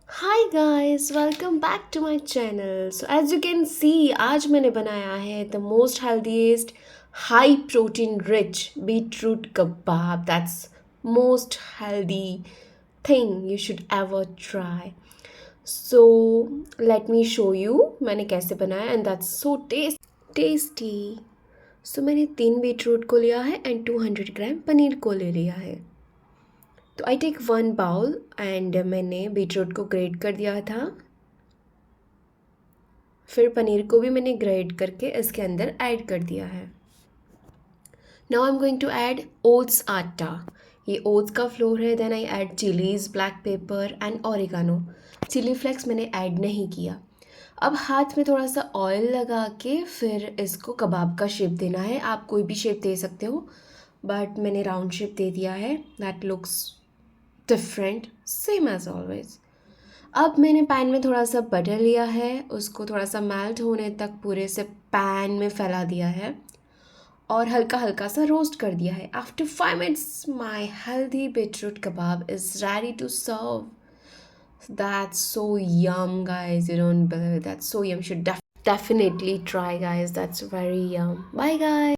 Hi guys, welcome back to my channel. So as you can see, आज मैंने बनाया है the most healthiest high protein rich beetroot kebab. That's most healthy thing you should ever try. So let me show you मैंने कैसे बनाया, and that's so tasty. So मैंने 3 beetroot को लिया है एंड 200 ग्राम पनीर को ले लिया है। तो आई टेक 1 बाउल एंड मैंने बीटरूट को ग्रेट कर दिया था। फिर पनीर को भी मैंने ग्रेट करके इसके अंदर ऐड कर दिया है। Now I am going to add oats atta. ये ओट्स का फ्लोर है। Then I add chillies, black pepper and oregano. Chilli flakes मैंने ऐड नहीं किया। अब हाथ में थोड़ा सा ऑयल लगा के फिर इसको कबाब का शेप देना है। आप कोई भी शेप दे सकते हो, बट मैंने राउंड शेप दे दिया है। That looks different, same as always. अब मैंने पैन में थोड़ा सा बटर लिया है, उसको थोड़ा सा मेल्ट होने तक पूरे से पैन में फैला दिया है और हल्का हल्का सा रोस्ट कर दिया है। After 5 minutes my healthy beetroot kebab is ready to serve. That's so yum, guys. You don't believe it. That's so yum. Should definitely try, guys. That's very yum. Bye, guys.